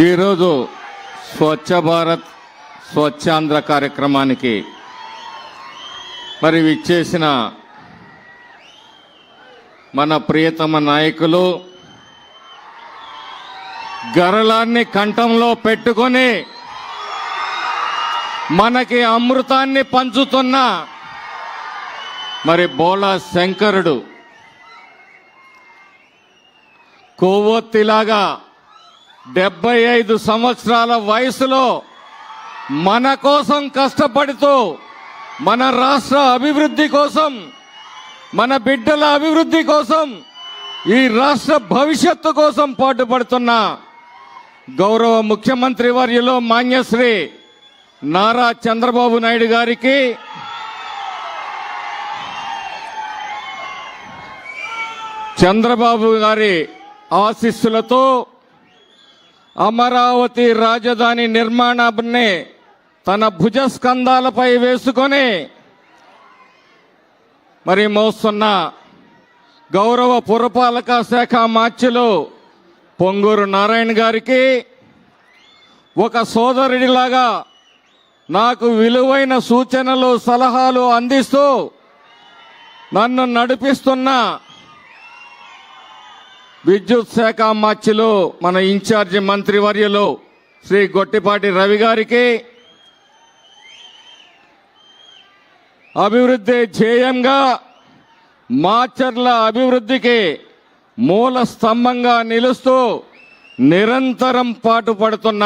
ఈరోజు స్వచ్ఛ భారత్ స్వచ్ఛాంధ్ర కార్యక్రమానికి మరి విచ్చేసిన మన ప్రియతమ నాయకులు గరళాన్ని కంఠంలో పెట్టుకొని మనకి అమృతాన్ని పంచుతున్న మరి బోళా శంకరుడు కొవ్వొత్తిలాగా 75 సంవత్సరాల వయసులో మన కోసం కష్టపడుతూ మన రాష్ట్ర అభివృద్ధి కోసం, మన బిడ్డల అభివృద్ధి కోసం, ఈ రాష్ట్ర భవిష్యత్తు కోసం పాటుపడుతున్న గౌరవ ముఖ్యమంత్రి వర్యులు మాన్యశ్రీ నారా చంద్రబాబు నాయుడు గారికి చంద్రబాబు గారి ఆశీస్సులతో అమరావతి రాజధాని నిర్మాణాన్ని తన భుజస్కంధాలపై వేసుకొని మరి మోస్తున్న గౌరవ పురపాలక శాఖ మార్చులు పొంగూరు నారాయణ గారికి ఒక సోదరుడిలాగా నాకు విలువైన సూచనలు సలహాలు అందిస్తూ నన్ను నడిపిస్తున్న విద్యుత్ శాఖ మార్చిలో మన ఇన్ఛార్జి మంత్రివర్యులు శ్రీ గొట్టిపాటి రవి గారికి, అభివృద్ధి ధ్యేయంగా మాచర్ల అభివృద్ధికి మూల స్తంభంగా నిలుస్తూ నిరంతరం పాటుపడుతున్న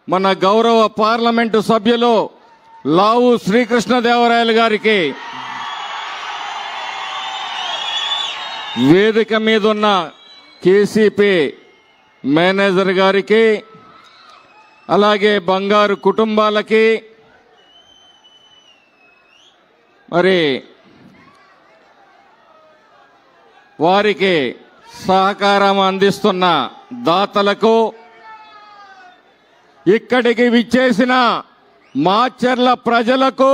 మన గౌరవ పార్లమెంటు సభ్యులు లావు శ్రీకృష్ణదేవరాయలు గారికి, వేదిక మీద ఉన్న కేసీపీ మేనేజర్ గారికి, అలాగే బంగారు కుటుంబాలకి, మరి వారికి సహకారం అందిస్తున్న దాతలకు, ఇక్కడికి విచ్చేసిన మాచర్ల ప్రజలకు,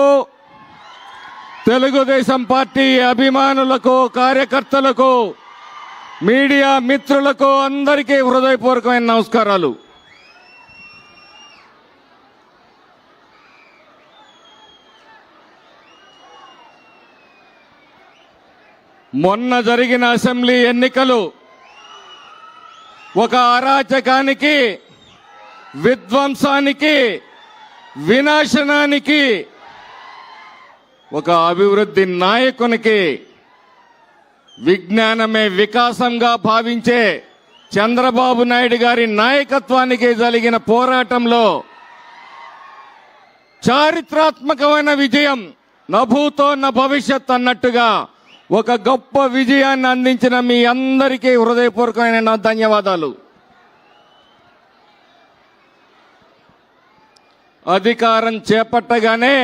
తెలుగుదేశం పార్టీ అభిమానులకు, కార్యకర్తలకు, మీడియా మిత్రులకు అందరికీ హృదయపూర్వకమైన నమస్కారాలు. మొన్న జరిగిన అసెంబ్లీ ఎన్నికలు ఒక అరాచకానికి, విధ్వంసానికి, వినాశనానికి, ఒక అభివృద్ధి నాయకునికి, విజ్ఞానమే వికాసంగా భావించే చంద్రబాబు నాయుడు గారి నాయకత్వానికి జరిగిన పోరాటంలో చారిత్రాత్మకమైన విజయం, నభూతో న భవిష్యత్ అన్నట్టుగా ఒక గొప్ప విజయాన్ని అందించిన మీ అందరికీ హృదయపూర్వకమైన ధన్యవాదాలు. అధికారం చేపట్టగానే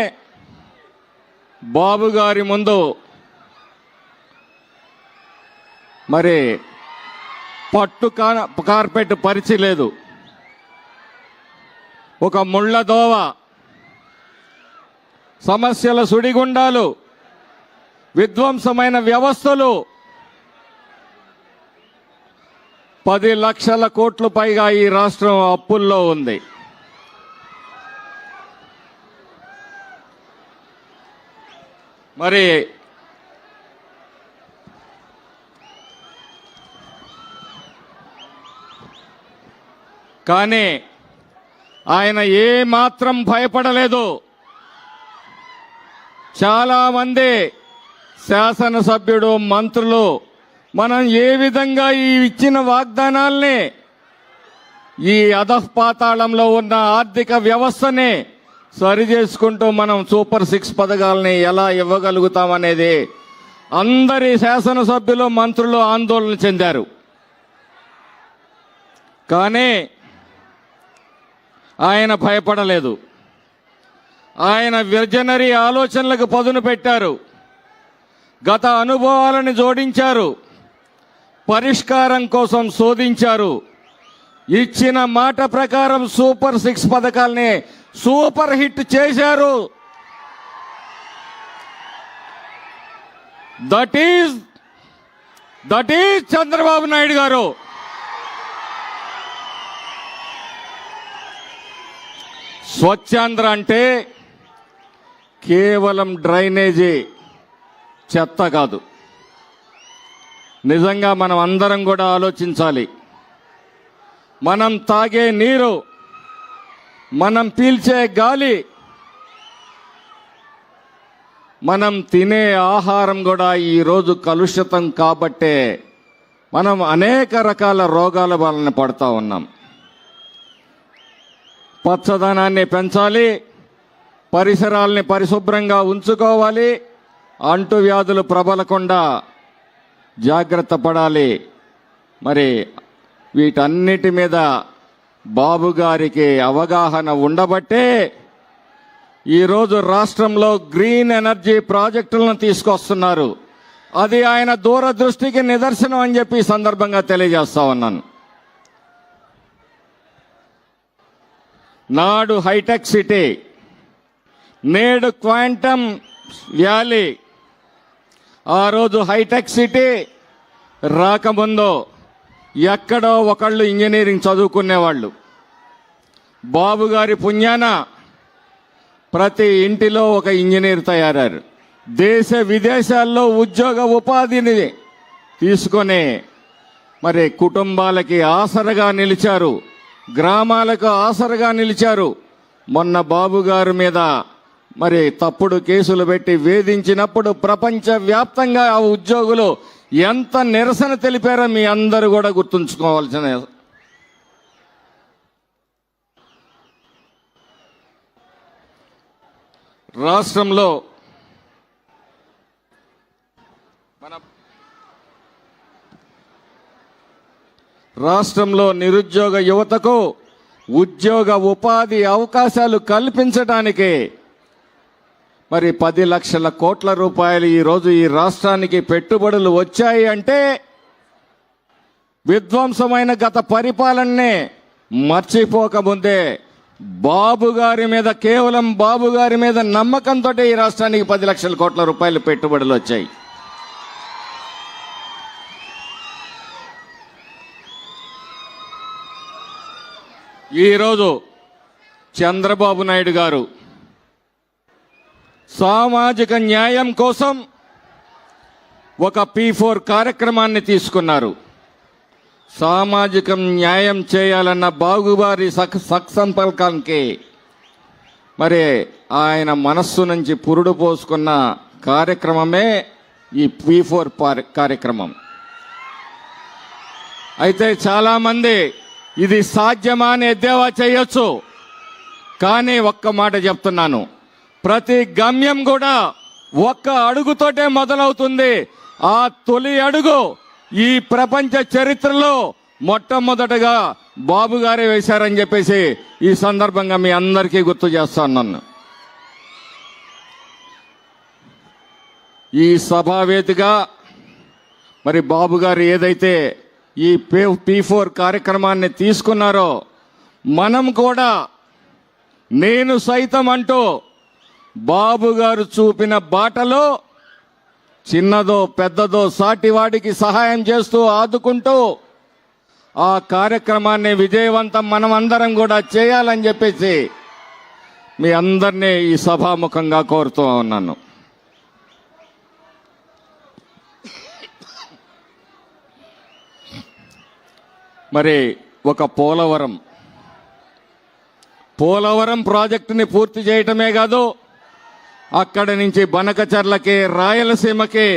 బాబు గారి ముందు మరి పట్టు కార్పెట్ పరిచిలేదు, ఒక ముళ్ళ దోవ, సమస్యల సుడిగుండాలు, విధ్వంసమైన వ్యవస్థలు, 10 లక్షల కోట్ల పైగా ఈ రాష్ట్రం అప్పుల్లో ఉంది. మరి కానీ ఆయన ఏ మాత్రం భయపడలేదు. చాలా మంది శాసనసభ్యుడు, మంత్రులు మనం ఏ విధంగా ఈ ఇచ్చిన వాగ్దానాల్ని, ఈ అధఃపాతాళంలో ఉన్న ఆర్థిక వ్యవస్థని సరి చేసుకుంటూ మనం సూపర్ 6 పథకాలని ఎలా ఇవ్వగలుగుతామనేది అందరి శాసనసభ్యులు, మంత్రులు ఆందోళన చెందారు. కానీ ఆయన భయపడలేదు. ఆయన విజనరీ ఆలోచనలకు పదును పెట్టారు, గత అనుభవాలను జోడించారు, పరిష్కారం కోసం శోధించారు. ఇచ్చిన మాట ప్రకారం సూపర్ 6 పథకాల్ని సూపర్ హిట్ చేశారు. దట్ ఈజ్ చంద్రబాబు నాయుడు గారు. స్వచ్ఛాంధ్ర అంటే కేవలం డ్రైనేజీ చెత్త కాదు. నిజంగా మనం అందరం కూడా ఆలోచించాలి. మనం తాగే నీరు, మనం పీల్చే గాలి, మనం తినే ఆహారం కూడా ఈరోజు కలుషితం కాబట్టే మనం అనేక రకాల రోగాల వలన పడుతూ ఉన్నాం. పచ్చదనాన్ని పెంచాలి, పరిసరాల్ని పరిశుభ్రంగా ఉంచుకోవాలి, అంటువ్యాధులు ప్రబలకుండా జాగ్రత్త పడాలి. మరి వీటన్నిటి మీద బాబు గారికి అవగాహన ఉండబట్టే ఈరోజు రాష్ట్రంలో గ్రీన్ ఎనర్జీ ప్రాజెక్టులను తీసుకొస్తున్నారు. అది ఆయన దూరదృష్టికి నిదర్శనం అని చెప్పి ఈ సందర్భంగా తెలియజేస్తా ఉన్నాను. నాడు హైటెక్ సిటీ, నేడు క్వాంటమ్ వ్యాలీ. ఆ రోజు హైటెక్ సిటీ రాకముందు ఎక్కడో ఒకళ్ళు ఇంజనీరింగ్ చదువుకునేవాళ్ళు. బాబు గారి పుణ్యాన ప్రతి ఇంటిలో ఒక ఇంజనీర్ తయారయ్యారు. దేశ విదేశాల్లో ఉద్యోగ ఉపాధిని తీసుకొని మరి కుటుంబాలకి ఆసరగా నిలిచారు, గ్రామాలకు ఆసరగా నిలిచారు. మొన్న బాబు గారి మీద మరి తప్పుడు కేసులు పెట్టి వేధించినప్పుడు ప్రపంచవ్యాప్తంగా ఆ ఉద్యోగులు ఎంత నిరసన తెలిపారో మీ అందరూ కూడా గుర్తుంచుకోవాల్సిన. రాష్ట్రంలో నిరుద్యోగ యువతకు ఉద్యోగ ఉపాధి అవకాశాలు కల్పించడానికి మరి 10 లక్షల కోట్ల రూపాయలు ఈరోజు ఈ రాష్ట్రానికి పెట్టుబడులు వచ్చాయి అంటే విధ్వంసమైన గత పరిపాలననే మర్చిపోకముందే బాబు గారి మీద, కేవలం బాబు గారి మీద నమ్మకంతో ఈ రాష్ట్రానికి 10 లక్షల కోట్ల రూపాయలు పెట్టుబడులు వచ్చాయి. ఈరోజు చంద్రబాబు నాయుడు గారు సామాజిక న్యాయం కోసం ఒక P4 కార్యక్రమాన్ని తీసుకున్నారు. సామాజిక న్యాయం చేయాలన్న బాబుగారి సత్సంకల్పానికి మరి ఆయన మనస్సు నుంచి పురుడు పోసుకున్న కార్యక్రమమే ఈ P4 కార్యక్రమం. అయితే చాలామంది ఇది సాధ్యమా అని ఎద్దేవా చేయొచ్చు, కానీ ఒక్క మాట చెప్తున్నాను, ప్రతి గమ్యం కూడా ఒక్క అడుగుతోటే మొదలవుతుంది. ఆ తొలి అడుగు ఈ ప్రపంచ చరిత్రలో మొట్టమొదటగా బాబు గారే వేశారని చెప్పేసి ఈ సందర్భంగా మీ అందరికీ గుర్తు చేస్తున్నాను. ఈ సభావేదికగా మరి బాబు గారు ఏదైతే ఈ P4 కార్యక్రమాన్ని తీసుకున్నారో మనం కూడా నేను సైతం అంటూ బాబు గారు చూపిన బాటలో చిన్నదో పెద్దదో సాటివాడికి సహాయం చేస్తూ ఆదుకుంటూ ఆ కార్యక్రమాన్ని విజయవంతం మనం అందరం కూడా చేయాలని చెప్పేసి మీ అందరినీ ఈ సభాముఖంగా కోరుతూ ఉన్నాను. మరి ఒక పోలవరం ప్రాజెక్టుని పూర్తి చేయటమే కాదు, అక్కడి నుంచి బనకచర్లకి, రాయలసీమకి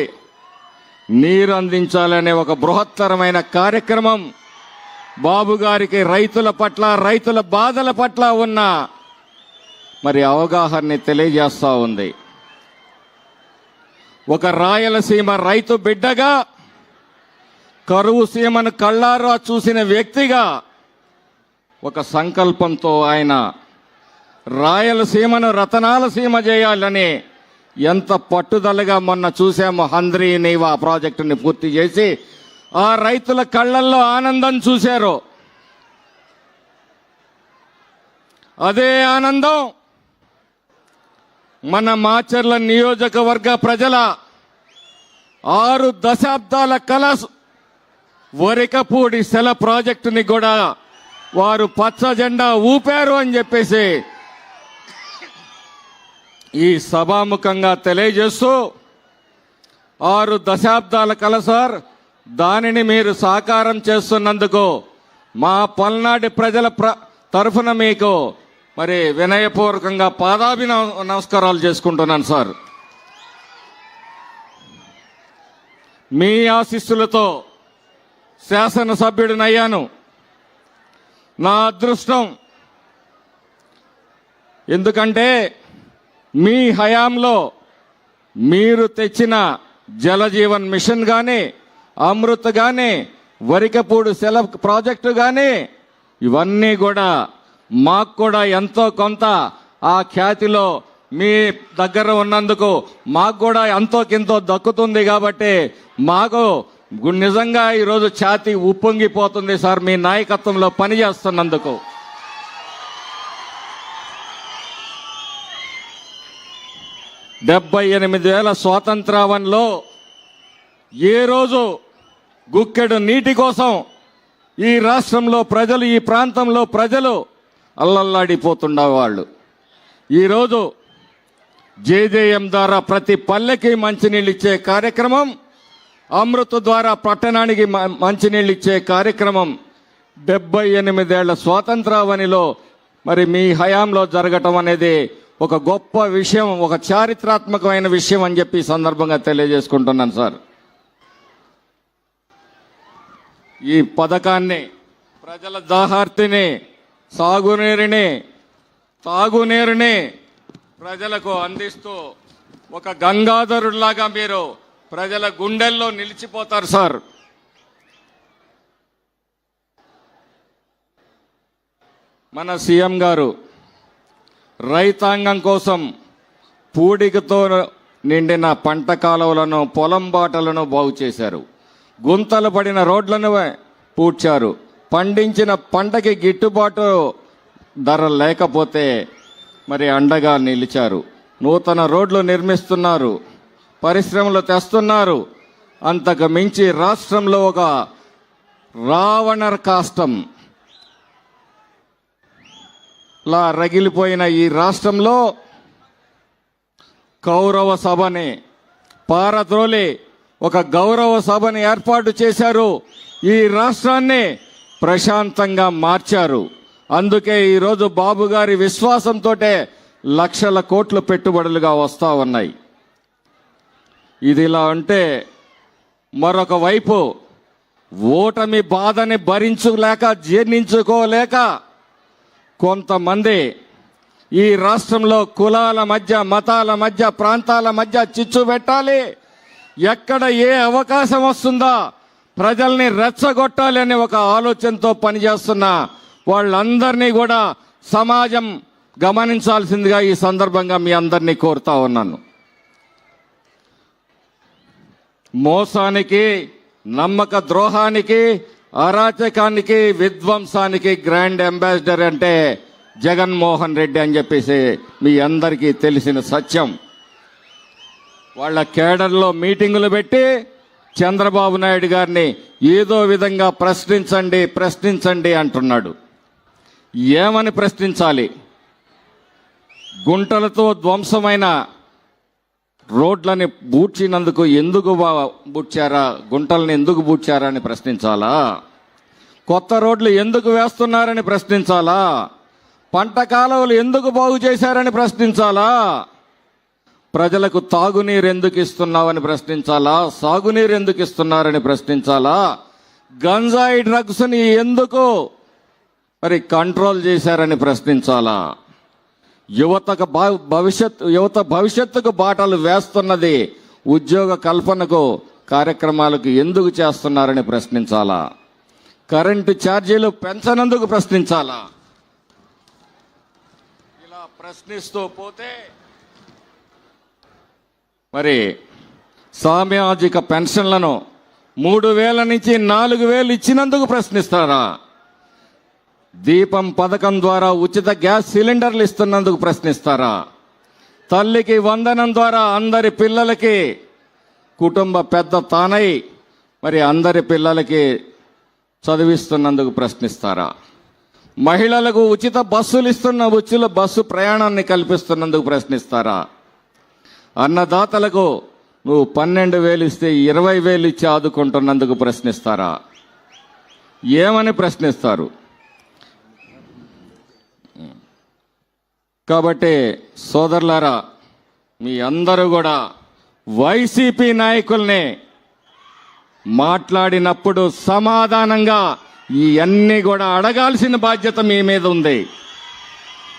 నీరు అందించాలనే ఒక బృహత్తరమైన కార్యక్రమం బాబు గారికి రైతుల పట్ల, రైతుల బాధల పట్ల ఉన్న మరి అవగాహనని తెలియజేస్తూ ఉంది. ఒక రాయలసీమ రైతు బిడ్డగా, కరువు సీమను కళ్ళారా చూసిన వ్యక్తిగా ఒక సంకల్పంతో ఆయన రాయలసీమను రతనాల సీమ చేయాలని ఎంత పట్టుదలగా మొన్న చూసాము. హంద్రీ నీవా ప్రాజెక్టుని పూర్తి చేసి ఆ రైతుల కళ్ళల్లో ఆనందం చూశారు. అదే ఆనందం మన మాచర్ల నియోజకవర్గ ప్రజల 6 దశాబ్దాల కల వరికపూడి సెల ప్రాజెక్టుని కూడా వారు పచ్చ జెండా ఊపారు అని చెప్పేసి ఈ సభాముఖంగా తెలియజేస్తూ 6 దశాబ్దాల కల సార్, దానిని మీరు సాకారం చేస్తున్నందుకు మా పల్నాడు ప్రజల తరఫున మీకు మరి వినయపూర్వకంగా నమస్కారాలు చేసుకుంటున్నాను సార్. మీ ఆశీస్సులతో శాసనసభ్యుడినయ్యాను. నా అదృష్టం. ఎందుకంటే మీ హయాంలో మీరు తెచ్చిన జలజీవన్ మిషన్ కానీ, అమృత్ కానీ, వరికపూడి సెలవు ప్రాజెక్టు కానీ, ఇవన్నీ కూడా మాకు కూడా ఎంతో కొంత ఆ ఖ్యాతిలో మీ దగ్గర ఉన్నందుకు మాకు కూడా ఎంతో కింతో దక్కుతుంది. కాబట్టి మాకు నిజంగా ఈరోజు ఛాతీ ఉప్పొంగిపోతుంది సార్, మీ నాయకత్వంలో పనిచేస్తున్నందుకు. డెబ్బై 78 స్వాతంత్రావనిలో ఏ రోజు గుక్కెడు నీటి కోసం ఈ రాష్ట్రంలో ప్రజలు, ఈ ప్రాంతంలో ప్రజలు అల్లల్లాడిపోతుండేవాళ్ళు. ఈరోజు జేజేఎం ద్వారా ప్రతి పల్లెకి మంచినీళ్ళు ఇచ్చే కార్యక్రమం, అమృత్ ద్వారా పట్టణానికి మంచినీళ్ళు ఇచ్చే కార్యక్రమం 78 స్వాతంత్రావనిలో మరి మీ హయాంలో జరగటం అనేది ఒక గొప్ప విషయం, ఒక చారిత్రాత్మకమైన విషయం అని చెప్పి ఈ సందర్భంగా తెలియజేసుకుంటున్నాను సార్. ఈ పథకాన్ని ప్రజల దాహార్తిని, తాగునీరుని ప్రజలకు అందిస్తూ ఒక గంగాధరుడిలాగా మీరు ప్రజల గుండెల్లో నిలిచిపోతారు సార్. మన సీఎం గారు రైతాంగం కోసం పూడికతో నిండిన పంట కాలువలను, పొలం బాటలను బాగు చేశారు. గుంతలు పడిన రోడ్లను పూడ్చారు. పండించిన పంటకి గిట్టుబాటు ధర లేకపోతే మరి అండగా నిలిచారు. నూతన రోడ్లు నిర్మిస్తున్నారు, పరిశ్రమలు తెస్తున్నారు. అంతకు మించి రాష్ట్రంలో ఒక రావణ కాష్టం లా రగిలిపోయిన ఈ రాష్ట్రంలో కౌరవ సభని పారద్రోలి ఒక గౌరవ సభని ఏర్పాటు చేశారు. ఈ రాష్ట్రాన్ని ప్రశాంతంగా మార్చారు. అందుకే ఈరోజు బాబు గారి విశ్వాసంతో లక్షల కోట్ల పెట్టుబడులుగా వస్తూ ఉన్నాయి. ఇదిలా అంటే మరొక వైపు ఓటమి బాధని భరించలేక, జీర్ణించుకోలేక కొంతమంది ఈ రాష్ట్రంలో కులాల మధ్య, మతాల మధ్య, ప్రాంతాల మధ్య చిచ్చు పెట్టాలి, ఎక్కడ ఏ అవకాశం వస్తుందో ప్రజల్ని రెచ్చగొట్టాలి అనే ఒక ఆలోచనతో పనిచేస్తున్న వాళ్ళందరినీ కూడా సమాజం గమనించాల్సిందిగా ఈ సందర్భంగా మీ అందరినీ కోరుతా ఉన్నాను. మోసానికి, నమ్మక ద్రోహానికి, అరాచకానికి, విధ్వంసానికి గ్రాండ్ అంబాసిడర్ అంటే జగన్మోహన్ రెడ్డి అని చెప్పేసి మీ అందరికీ తెలిసిన సత్యం. వాళ్ళ కేడర్లో మీటింగులు పెట్టి చంద్రబాబు నాయుడు గారిని ఏదో విధంగా ప్రశ్నించండి అంటున్నాడు. ఏమని ప్రశ్నించాలి? గుంటలతో ధ్వంసమైన రోడ్లని బూడ్చినందుకు ఎందుకు బూడ్చారా, గుంటలను ఎందుకు బూడ్చారా అని ప్రశ్నించాలా? కొత్త రోడ్లు ఎందుకు వేస్తున్నారని ప్రశ్నించాలా? పంట కాలువలు ఎందుకు బాగు చేశారని ప్రశ్నించాలా? ప్రజలకు తాగునీరు ఎందుకు ఇస్తున్నావని ప్రశ్నించాలా? సాగునీరు ఎందుకు ఇస్తున్నారని ప్రశ్నించాలా? గంజాయి డ్రగ్స్ని ఎందుకు మరి కంట్రోల్ చేశారని ప్రశ్నించాలా? యువత భవిష్యత్తుకు బాటలు వేస్తున్నది ఉద్యోగ కల్పనకు కార్యక్రమాలకు ఎందుకు చేస్తున్నారని ప్రశ్నించాలా? కరెంటు ఛార్జీలు పెంచనందుకు ప్రశ్నించాలా? ఇలా ప్రశ్నిస్తూ పోతే మరి సామాజిక పెన్షన్లను 3,000 నుంచి 4,000 ఇచ్చినందుకు ప్రశ్నిస్తారా? దీపం పథకం ద్వారా ఉచిత గ్యాస్ సిలిండర్లు ఇస్తున్నందుకు ప్రశ్నిస్తారా? తల్లికి వందనం ద్వారా అందరి పిల్లలకి కుటుంబ పెద్ద తానై మరి అందరి పిల్లలకి చదివిస్తున్నందుకు ప్రశ్నిస్తారా? మహిళలకు ఉచిత బస్సులు బస్సు ప్రయాణాన్ని కల్పిస్తున్నందుకు ప్రశ్నిస్తారా? అన్నదాతలకు నువ్వు 12,000 ఇస్తే 20,000 ఇచ్చి ఆదుకుంటున్నందుకు ప్రశ్నిస్తారా? ఏమని ప్రశ్నిస్తారు? కాబట్టి సోదరులారా, మీ అందరూ కూడా వైసీపీ నాయకుల్ని మాట్లాడినప్పుడు సమాధానంగా ఇవన్నీ కూడా అడగాల్సిన బాధ్యత మీ మీద ఉంది.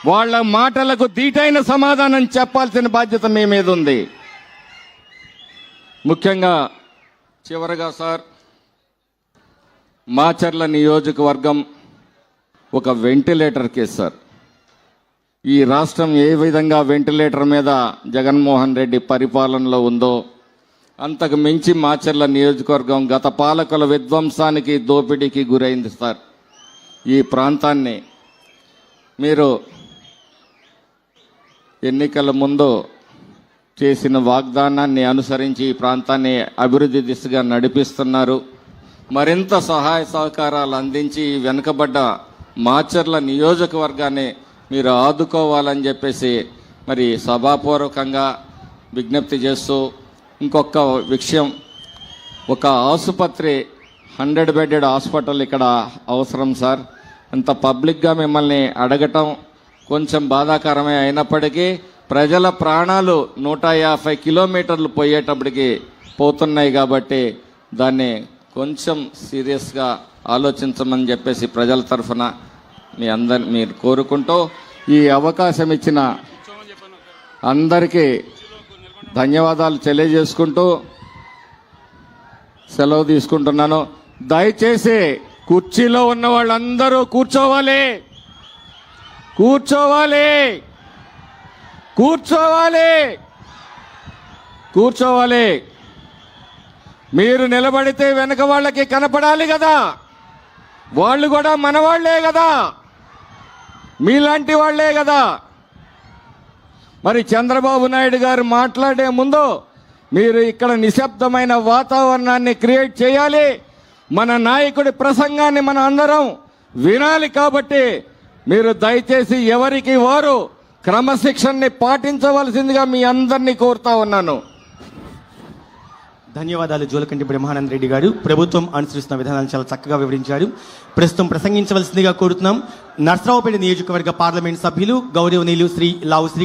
వాళ్ళ మాటలకు దీటైన సమాధానం చెప్పాల్సిన బాధ్యత మీ మీద ఉంది. ముఖ్యంగా చివరగా సార్, మాచర్ల నియోజకవర్గం ఒక వెంటిలేటర్ కేసు సార్. ఈ రాష్ట్రం ఏ విధంగా వెంటిలేటర్ మీద జగన్మోహన్ రెడ్డి పరిపాలనలో ఉందో అంతకు మించి మాచర్ల నియోజకవర్గం గత పాలకుల విధ్వంసానికి, దోపిడీకి గురైంది సార్. ఈ ప్రాంతాన్ని మీరు ఎన్నికల ముందు చేసిన వాగ్దానాన్ని అనుసరించి ఈ ప్రాంతాన్ని అభివృద్ధి దిశగా నడిపిస్తున్నారు. మరింత సహాయ సహకారాలు అందించి వెనుకబడ్డ మాచర్ల నియోజకవర్గాన్ని మీరు ఆదుకోవాలని చెప్పేసి మరి సభాపూర్వకంగా విజ్ఞప్తి చేస్తూ, ఇంకొక విషయం, ఒక ఆసుపత్రి 100 బెడెడ్ హాస్పిటల్ ఇక్కడ అవసరం సార్. అంత పబ్లిక్గా మిమ్మల్ని అడగటం కొంచెం బాధాకరమే అయినప్పటికీ ప్రజల ప్రాణాలు 150 కిలోమీటర్లు పోయేటప్పటికి పోతున్నాయి కాబట్టి దాన్ని కొంచెం సీరియస్గా ఆలోచించమని చెప్పేసి ప్రజల తరఫున మీరు కోరుకుంటూ, ఈ అవకాశం ఇచ్చిన అందరికీ ధన్యవాదాలు తెలియజేసుకుంటూ సెలవు తీసుకుంటున్నాను. దయచేసి కుర్చీలో ఉన్న వాళ్ళందరూ కూర్చోవాలి, కూర్చోవాలి, కూర్చోవాలి, కూర్చోవాలి. మీరు నిలబడితే వెనక వాళ్ళకి కనపడాలి కదా, వాళ్ళు కూడా మనవాళ్లే కదా, మీలాంటి వాళ్లే కదా. మరి చంద్రబాబు నాయుడు గారు మాట్లాడే ముందు మీరు ఇక్కడ నిశ్శబ్దమైన వాతావరణాన్ని క్రియేట్ చేయాలి. మన నాయకుడి ప్రసంగాన్ని మన అందరం వినాలి. కాబట్టి మీరు దయచేసి ఎవరికి వారు క్రమశిక్షణని పాటించవలసిందిగా మీ అందరినీ కోరుతా ఉన్నాను. ధన్యవాదాలు జోలకంటి బ్రహ్మానంద రెడ్డి గారు. ప్రభుత్వం అనుసరిస్తున్న విధానాలను చాలా చక్కగా వివరించారు. ప్రస్తుతం ప్రసంగించవలసిందిగా కోరుతున్నాం నర్సరావుపేట నియోజకవర్గ పార్లమెంట్ సభ్యులు గౌరవనీయులు శ్రీ లావు శ్రీ